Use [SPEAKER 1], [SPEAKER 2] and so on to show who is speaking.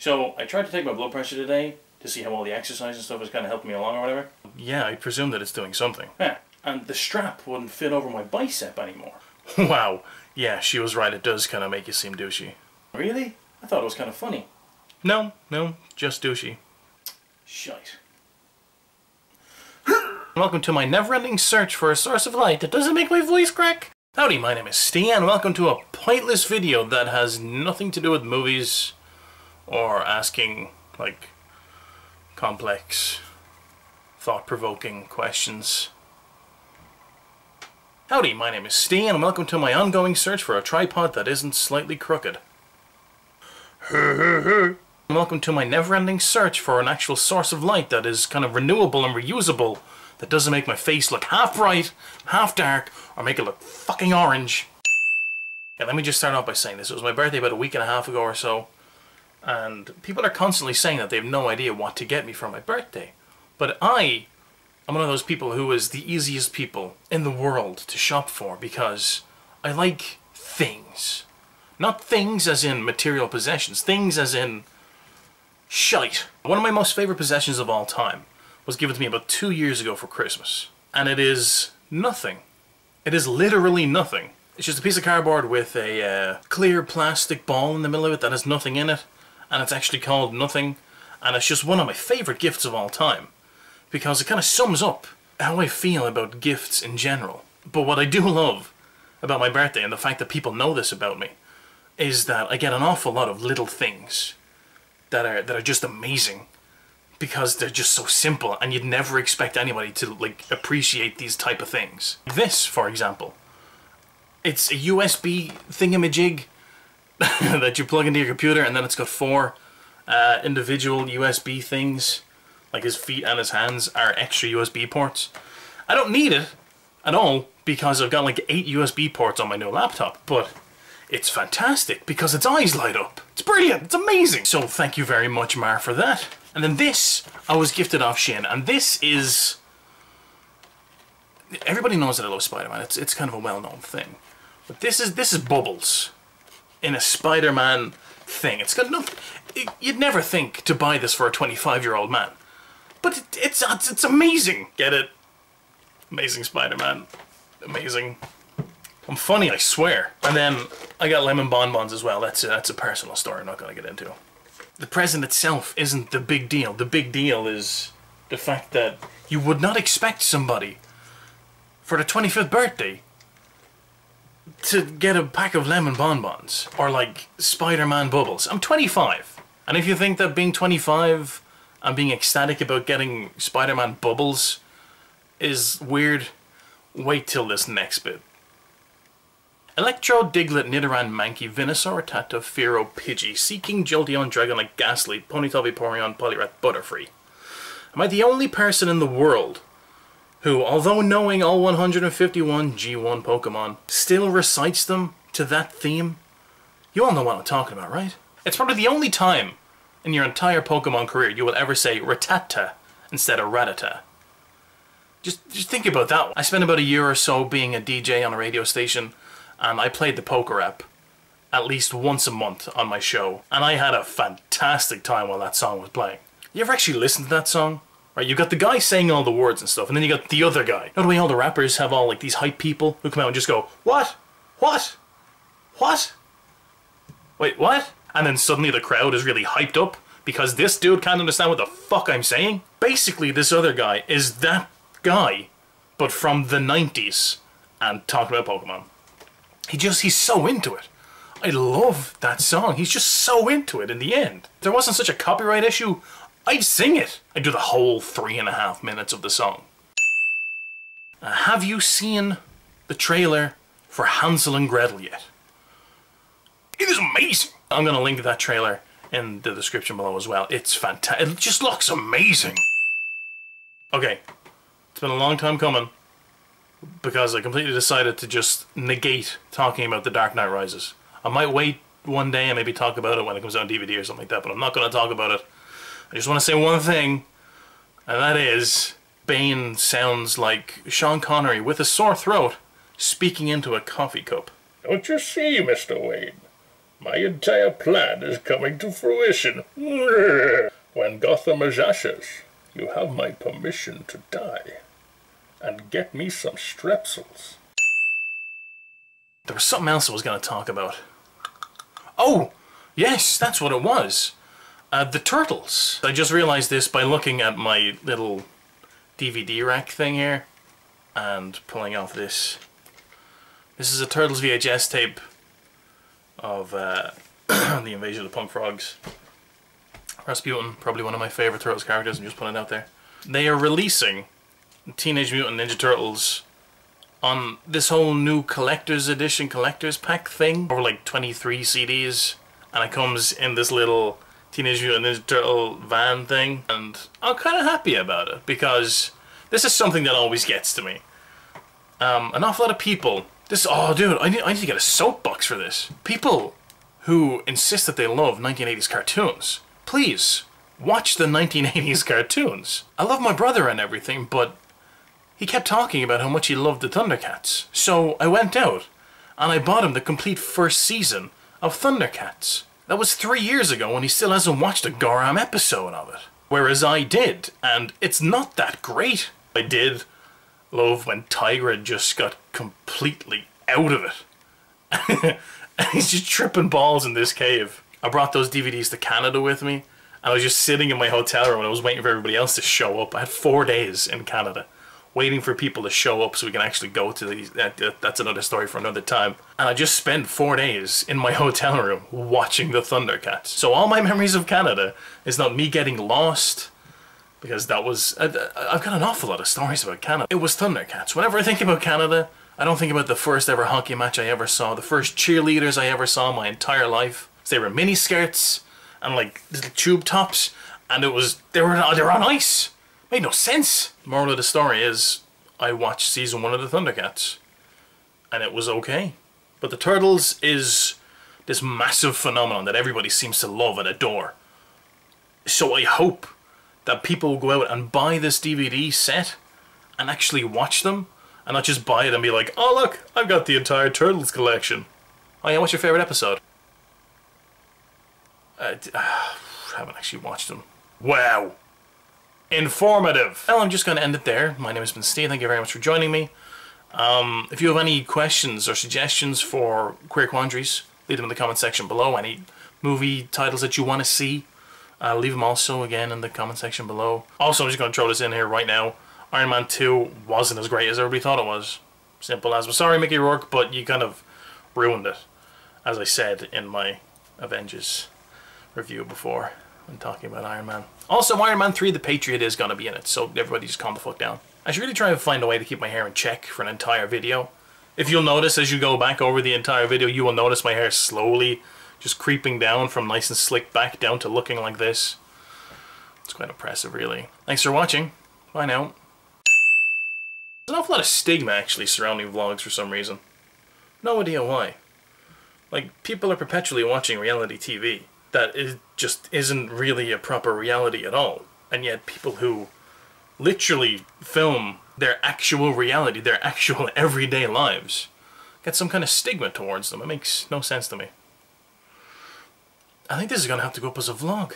[SPEAKER 1] So, I tried to take my blood pressure today to see how all the exercise and stuff is kind of helping me along or whatever. Yeah, I presume that it's doing something. Yeah, and the strap wouldn't fit over my bicep anymore. Wow, yeah, she was right, it does kind of make you seem douchey. Really? I thought it was kind of funny. No, just douchey. Shite. Welcome to my never-ending search for a source of light that doesn't make my voice crack. Howdy, my name is Stee, and welcome to a pointless video that has nothing to do with movies or asking, like, complex, thought-provoking questions. Howdy, my name is Stee, and welcome to my ongoing search for a tripod that isn't slightly crooked. Welcome to my never-ending search for an actual source of light that is kind of renewable and reusable, that doesn't make my face look half bright, half dark, or make it look fucking orange. Yeah, let me just start off by saying this. It was my birthday about a week and a half ago or so, and people are constantly saying that they have no idea what to get me for my birthday. But I'm one of those people who is the easiest people in the world to shop for because I like things. Not things as in material possessions, things as in shite. One of my most favorite possessions of all time was given to me about 2 years ago for Christmas. And it is nothing. It is literally nothing. It's just a piece of cardboard with a clear plastic ball in the middle of it that has nothing in it. And it's actually called nothing. And it's just one of my favorite gifts of all time. Because it kind of sums up how I feel about gifts in general. But what I do love about my birthday, and the fact that people know this about me, is that I get an awful lot of little things that are just amazing. Because they're just so simple, and you'd never expect anybody to, like, appreciate these type of things. This, for example. It's a USB thingamajig that you plug into your computer, and then it's got 4 individual USB things. Like his feet and his hands are extra USB ports. I don't need it at all, because I've got like 8 USB ports on my new laptop, but it's fantastic because its eyes light up. It's brilliant, it's amazing. So thank you very much, Mar, for that. And then this, I was gifted off Shin, and this is... Everybody knows that I love Spider-Man, it's kind of a well-known thing. But this is Bubbles in a Spider-Man thing. It's got nothing... You'd never think to buy this for a 25-year-old man. But it's amazing. Get it? Amazing Spider-Man. Amazing. I'm funny, I swear. And then I got lemon bonbons as well. That's a personal story I'm not going to get into. The present itself isn't the big deal. The big deal is the fact that you would not expect somebody for their 25th birthday to get a pack of lemon bonbons or like Spider-Man bubbles. I'm 25. And if you think that being 25 and being ecstatic about getting Spider-Man bubbles is weird, wait till this next bit. Electro, Diglett, Nidoran, Mankey, Venusaur, Tata, Fearow, Pidgey, Seaking, Jolteon, Dragonite, Ghastly, Ponyta, Vaporeon, Poliwrath, Butterfree. Am I the only person in the world who, although knowing all 151 G1 Pokemon, still recites them to that theme? You all know what I'm talking about, right? It's probably the only time in your entire Pokemon career you will ever say Rattata instead of Rattata. Just think about that. I spent about a year or so being a DJ on a radio station, and I played the poker app at least once a month on my show, and I had a fantastic time while that song was playing. You ever actually listen to that song? Right, you got the guy saying all the words and stuff, and then you got the other guy. You know the way all the rappers have all like these hype people who come out and just go, what? What? What? Wait, what? And then suddenly the crowd is really hyped up because this dude can't understand what the fuck I'm saying? Basically, this other guy is that guy, but from the 90s, and talking about Pokemon. He's so into it. I love that song. He's just so into it in the end. If there wasn't such a copyright issue, I'd sing it. I'd do the whole 3.5 minutes of the song. Have you seen the trailer for Hansel and Gretel yet? It is amazing. I'm going to link that trailer in the description below as well. It's fantastic. It just looks amazing. Okay, it's been a long time coming, because I completely decided to just negate talking about The Dark Knight Rises. I might wait one day and maybe talk about it when it comes out on DVD or something like that, but I'm not going to talk about it. I just want to say one thing, and that is, Bane sounds like Sean Connery with a sore throat speaking into a coffee cup. Don't you see, Mr. Wayne?
[SPEAKER 2] My entire plan is coming to fruition. When Gotham is ashes, you have my permission to die. And get me some strepsils.
[SPEAKER 1] There was something else I was going to talk about. Oh! Yes, that's what it was. The Turtles. I just realized this by looking at my little DVD rack thing here. And pulling off this. This is a Turtles VHS tape of the Invasion of the Punk Frogs. Rasputin, probably one of my favourite Turtles characters, I'm just putting it out there. They are releasing Teenage Mutant Ninja Turtles on this whole new collector's edition, collector's pack thing, over like 23 CDs, and it comes in this little Teenage Mutant Ninja Turtle van thing, and I'm kind of happy about it, because this is something that always gets to me. An awful lot of people, oh dude, I need to get a soapbox for this. People who insist that they love 1980s cartoons, please, watch the 1980s cartoons. I love my brother and everything, but he kept talking about how much he loved the Thundercats. So I went out and I bought him the complete first season of Thundercats. That was 3 years ago and he still hasn't watched a Goram episode of it. Whereas I did, and it's not that great. I did love when Tigra just got completely out of it. And he's just tripping balls in this cave. I brought those DVDs to Canada with me. I was just sitting in my hotel room and I was waiting for everybody else to show up. I had 4 days in Canada, waiting for people to show up so we can actually go to these. That's another story for another time. And I just spent 4 days in my hotel room watching the Thundercats. So all my memories of Canada is not me getting lost, because that was... I've got an awful lot of stories about Canada. It was Thundercats. Whenever I think about Canada, I don't think about the first ever hockey match I ever saw, the first cheerleaders I ever saw in my entire life. They were mini skirts and like little tube tops, and they were on ice. Made no sense. The moral of the story is, I watched season 1 of the Thundercats, and it was okay. But the Turtles is this massive phenomenon that everybody seems to love and adore. So I hope that people will go out and buy this DVD set and actually watch them, and not just buy it and be like, oh look, I've got the entire Turtles collection. Oh yeah, what's your favourite episode? I haven't actually watched them. Wow. Informative. Well, I'm just going to end it there. My name has been Steve. Thank you very much for joining me. If you have any questions or suggestions for Queer Quandaries, leave them in the comment section below. Any movie titles that you want to see, leave them also again in the comment section below. Also, I'm just going to throw this in here right now. Iron Man 2 wasn't as great as everybody thought it was. Simple as. I'm sorry, Mickey Rourke, but you kind of ruined it, as I said in my Avengers review before when talking about Iron Man. Also, Iron Man 3, the Patriot is going to be in it, so everybody just calm the fuck down. I should really try and find a way to keep my hair in check for an entire video. If you'll notice, as you go back over the entire video, you will notice my hair slowly just creeping down from nice and slick back down to looking like this. It's quite impressive, really. Thanks for watching. Bye now. There's an awful lot of stigma, actually, surrounding vlogs for some reason. No idea why. Like, people are perpetually watching reality TV that just isn't really a proper reality at all. And yet people who literally film their actual reality, their actual everyday lives, get some kind of stigma towards them. It makes no sense to me. I think this is going to have to go up as a vlog.